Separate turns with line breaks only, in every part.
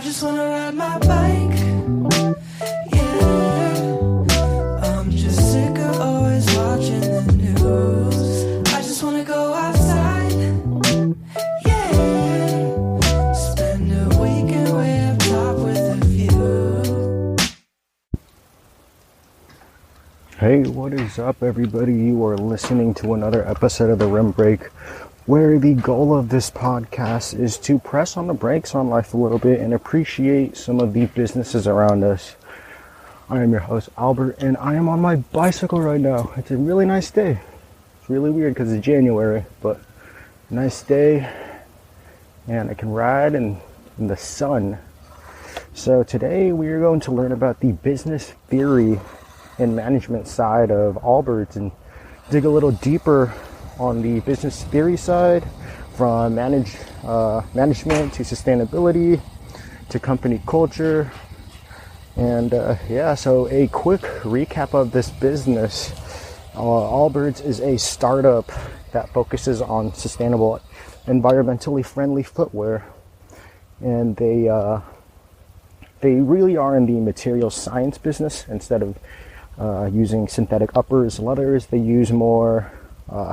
I just wanna ride my bike. Yeah, I'm just sick of always watching the news. I just wanna go outside. Yeah, spend a weekend way up top with a view.
Hey, what is up, everybody? You are listening to another episode of The Rim Break, where the goal of this podcast is to press on the brakes on life a little bit and appreciate some of the businesses around us. I am your host, Albert, and I am on my bicycle right now. It's a really nice day. It's really weird because it's January, but nice day, and I can ride in the sun. So today we are going to learn about the business theory and management side of Allbirds and dig a little deeper on the business theory side, from management to sustainability to company culture. And so a quick recap of this business. Allbirds is a startup that focuses on sustainable, environmentally friendly footwear, and they really are in the material science business. Instead of using synthetic uppers, leathers, they use more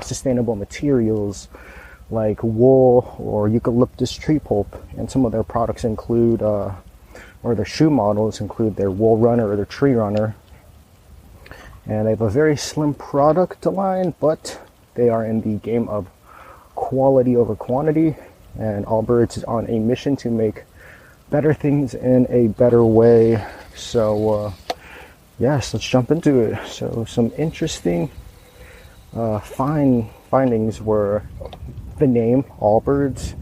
sustainable materials like wool or eucalyptus tree pulp, and some of their products include, or their shoe models include their wool runner or their tree runner. And they have a very slim product line, but they are in the game of quality over quantity, and Allbirds is on a mission to make better things in a better way. So yes, let's jump into it. So some interesting findings were the name Allbirds.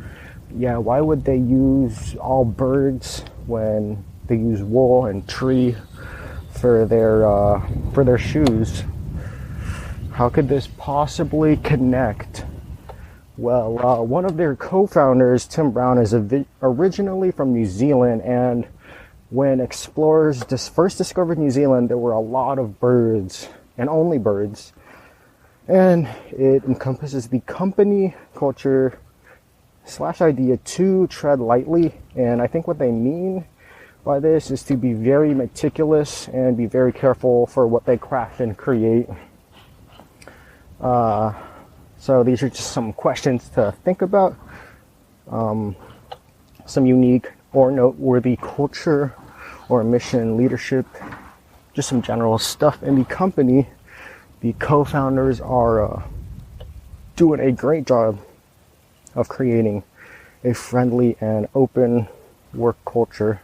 Yeah, why would they use all birds when they use wool and tree for their shoes? How could this possibly connect? Well, one of their co-founders, Tim Brown, is originally from New Zealand, and when explorers first discovered New Zealand, there were a lot of birds, and only birds. And it encompasses the company culture / idea to tread lightly. And I think what they mean by this is to be very meticulous and be very careful for what they craft and create. So these are just some questions to think about. Some unique or noteworthy culture or mission, leadership, just some general stuff in the company. The co-founders are doing a great job of creating a friendly and open work culture.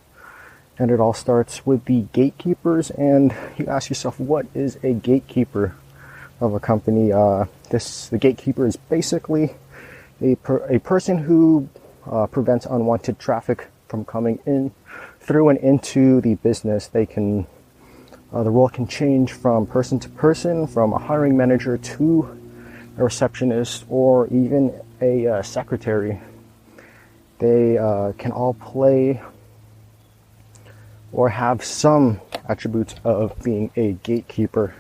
And it all starts with the gatekeepers. And you ask yourself, what is a gatekeeper of a company? The gatekeeper is basically a person who prevents unwanted traffic from coming in, through and into the business. The role can change from person to person, from a hiring manager to a receptionist or even a secretary. They can all play or have some attributes of being a gatekeeper.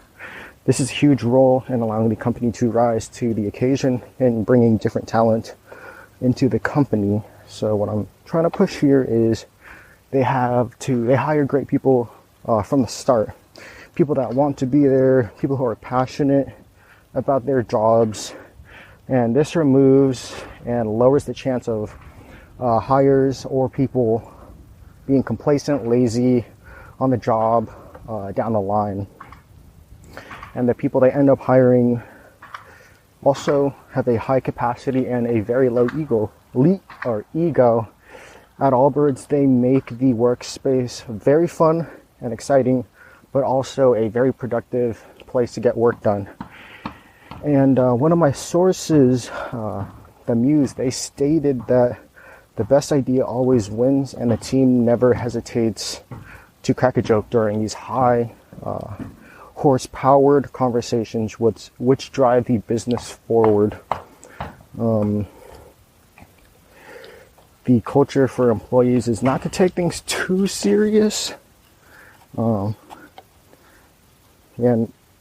This is a huge role in allowing the company to rise to the occasion and bringing different talent into the company. So what I'm trying to push here is they hire great people from the start. People that want to be there, people who are passionate about their jobs. And this removes and lowers the chance of hires or people being complacent, lazy on the job down the line. And the people they end up hiring also have a high capacity and a very low ego. At Allbirds, they make the workspace very fun and exciting, but also a very productive place to get work done. And one of my sources, the Muse, they stated that the best idea always wins, and the team never hesitates to crack a joke during these high horse-powered conversations which drive the business forward. The culture for employees is not to take things too serious.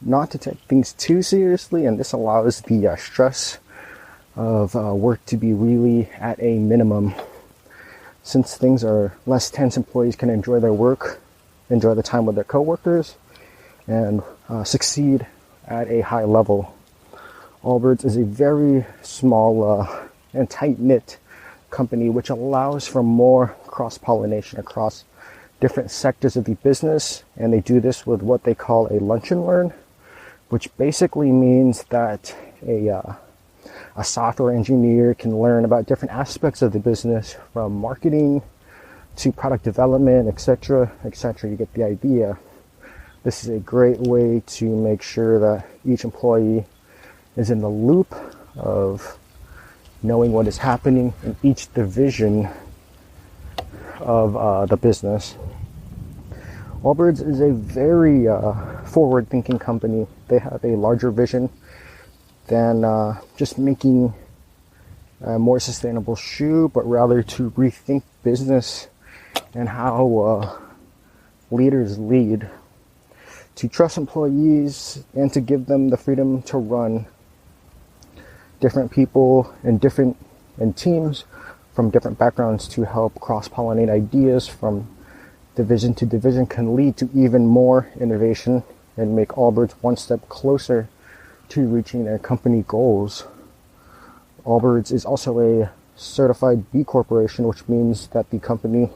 Not to take things too seriously, and this allows the stress of work to be really at a minimum. Since things are less tense, employees can enjoy their work, enjoy the time with their coworkers, and succeed at a high level. Allbirds is a very small and tight-knit company which allows for more cross-pollination across different sectors of the business, and they do this with what they call a lunch and learn, which basically means that a software engineer can learn about different aspects of the business, from marketing to product development, etc., etc. You get the idea. This is a great way to make sure that each employee is in the loop of knowing what is happening in each division of the business. Allbirds is a very forward-thinking company. They have a larger vision than just making a more sustainable shoe, but rather to rethink business and how leaders lead, to trust employees and to give them the freedom to run. Different people and teams from different backgrounds to help cross-pollinate ideas from division to division can lead to even more innovation and make Allbirds one step closer to reaching their company goals. Allbirds is also a certified B Corporation, which means that the company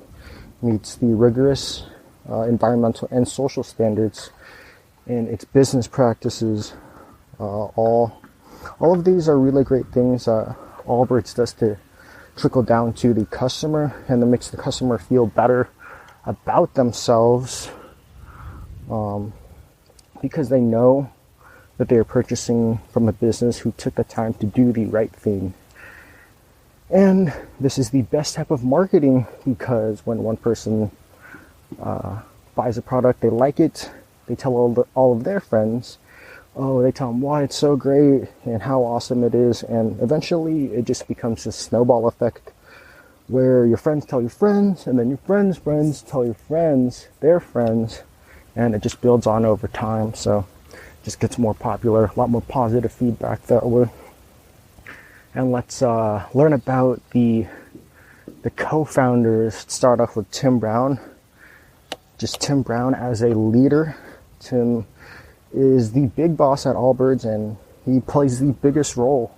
meets the rigorous environmental and social standards in its business practices. All of these are really great things Allbirds does to trickle down to the customer, and that makes the customer feel better about themselves because they know that they are purchasing from a business who took the time to do the right thing. And this is the best type of marketing, because when one person buys a product, they like it, they tell all of their friends, they tell them why it's so great and how awesome it is, and eventually it just becomes a snowball effect where your friends tell your friends, and then your friends' friends tell your friends, their friends, and it just builds on over time. So it just gets more popular, a lot more positive feedback that way. And let's learn about the co-founders. Start off with Tim Brown. Just Tim Brown as a leader. Tim is the big boss at Allbirds, and he plays the biggest role.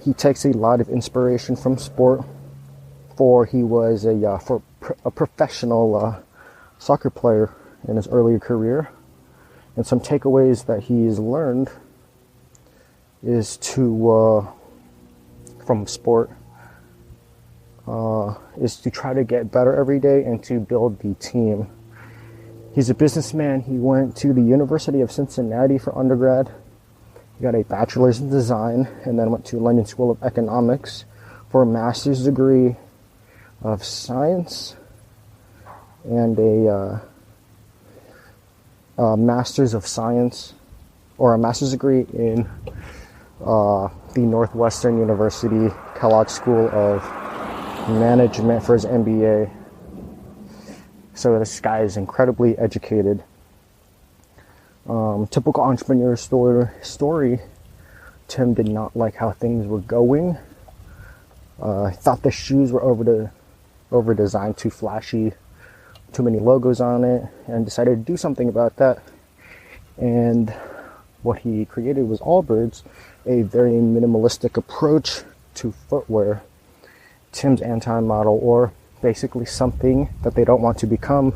He takes a lot of inspiration from sport, for he was a professional soccer player in his earlier career. And some takeaways that he's learned is to from sport is to try to get better every day and to build the team. He's a businessman. He went to the University of Cincinnati for undergrad. He got a bachelor's in design and then went to London School of Economics for a master's degree of science and a master's of science, or a master's degree in the Northwestern University Kellogg School of Management for his MBA. So this guy is incredibly educated. Typical entrepreneur story. Tim did not like how things were going. Thought the shoes were over designed, too flashy, too many logos on it, and decided to do something about that. And what he created was Allbirds, a very minimalistic approach to footwear. Tim's anti-model, or basically something that they don't want to become,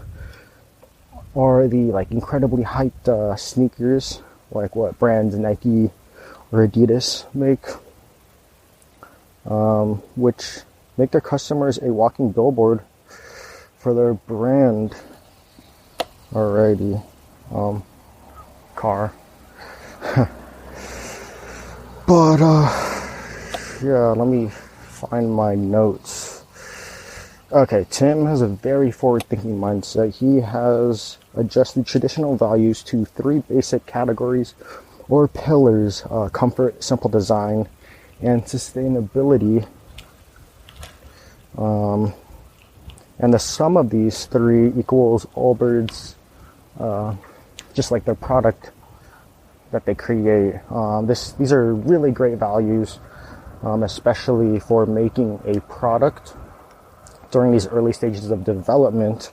are the incredibly hyped sneakers, like what brands Nike or Adidas make, which make their customers a walking billboard for their brand. Alrighty, car. But yeah, let me find my notes. Okay, Tim has a very forward-thinking mindset. He has adjusted traditional values to 3 basic categories or pillars: comfort, simple design, and sustainability. And the sum of these 3 equals Allbirds, just like their product that they create. These are really great values, especially for making a product. during these early stages of development,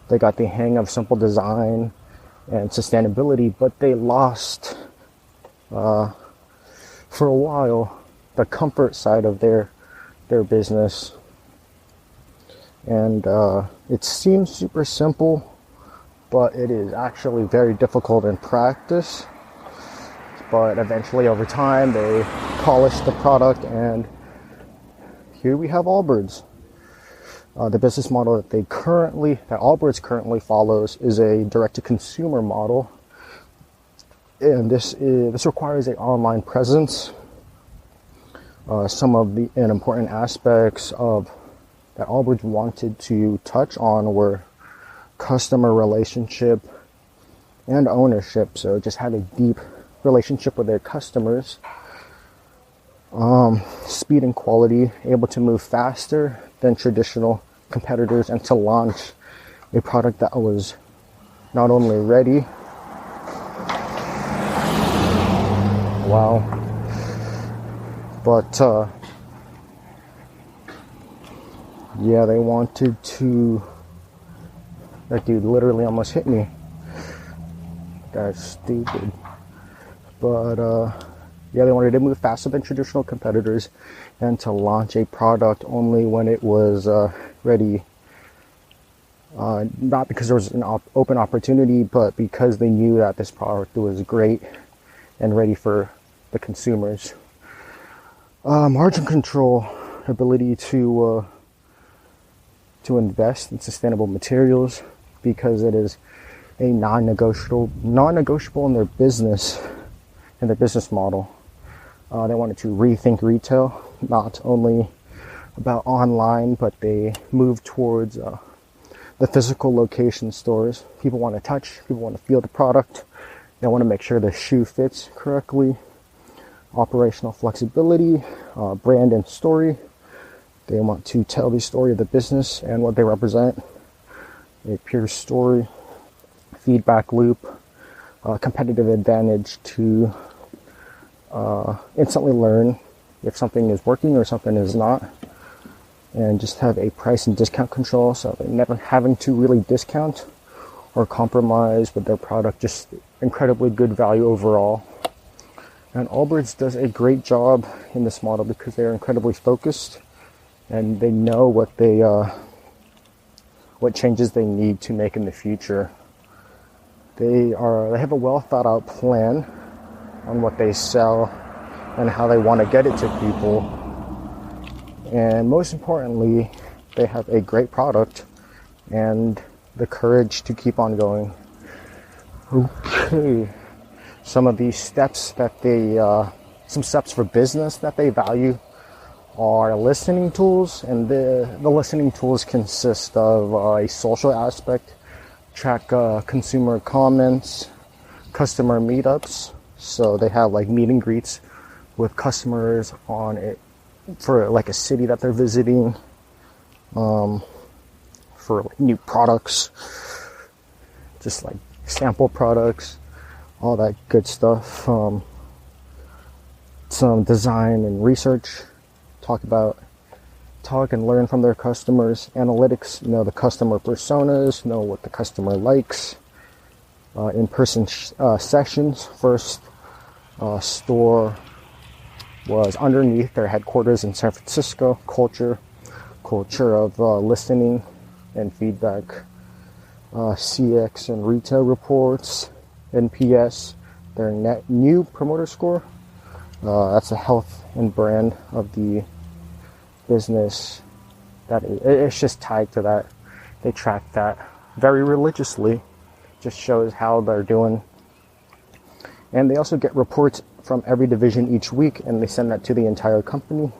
they got the hang of simple design and sustainability, but they lost, for a while, the comfort side of their business. And it seems super simple, but it is actually very difficult in practice. But eventually, over time, they polished the product, and here we have Allbirds. The business model that Allbirds currently follows is a direct-to-consumer model, and this requires an online presence. Some of the important aspects of that Allbirds wanted to touch on were customer relationship and ownership. So just had a deep relationship with their customers. Speed and quality, able to move faster than traditional competitors, and to launch a product that was not only ready, but they wanted to. That dude literally almost hit me. That's stupid. But they wanted to move faster than traditional competitors and to launch a product only when it was ready. Not because there was an open opportunity, but because they knew that this product was great and ready for the consumers. Margin control, ability to invest in sustainable materials, because it is a non-negotiable in their business model. They wanted to rethink retail, not only about online, but they moved towards the physical location stores. People want to touch, people want to feel the product. They want to make sure the shoe fits correctly. Operational flexibility, brand and story. They want to tell the story of the business and what they represent. A pure story, feedback loop, competitive advantage to instantly learn if something is working or something is not, and just have a price and discount control, so they're never having to really discount or compromise with their product. Just incredibly good value overall. And Allbirds does a great job in this model because they are incredibly focused and they know what changes they need to make in the future. They have a well thought out plan on what they sell and how they want to get it to people. And most importantly, they have a great product and the courage to keep on going. Okay. Some of these steps that some steps for business that they value are listening tools, and the listening tools consist of a social aspect, track consumer comments, customer meetups. So they have like meet and greets with customers on it for like a city that they're visiting, for like new products, just like sample products, all that good stuff. Some design and research, talk and learn from their customers. Analytics, know the customer personas, know what the customer likes. In-person sessions. First store was underneath their headquarters in San Francisco. Culture of listening and feedback. CX and retail reports. NPS, their net new promoter score. That's the health and brand of the business. It's just tied to that. They track that very religiously. Just shows how they're doing. And they also get reports from every division each week, and they send that to the entire company.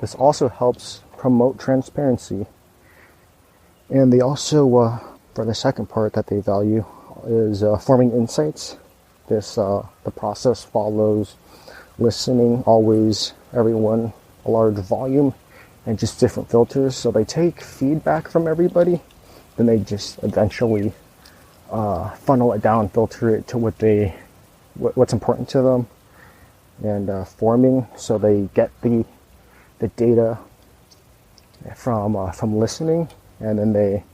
This also helps promote transparency. And they also, for the second part that they value, is forming insights. The process follows listening, always, everyone, a large volume, and just different filters. So they take feedback from everybody, then they just eventually funnel it down, filter it to what's important to them, and forming. So they get the data from listening, and then they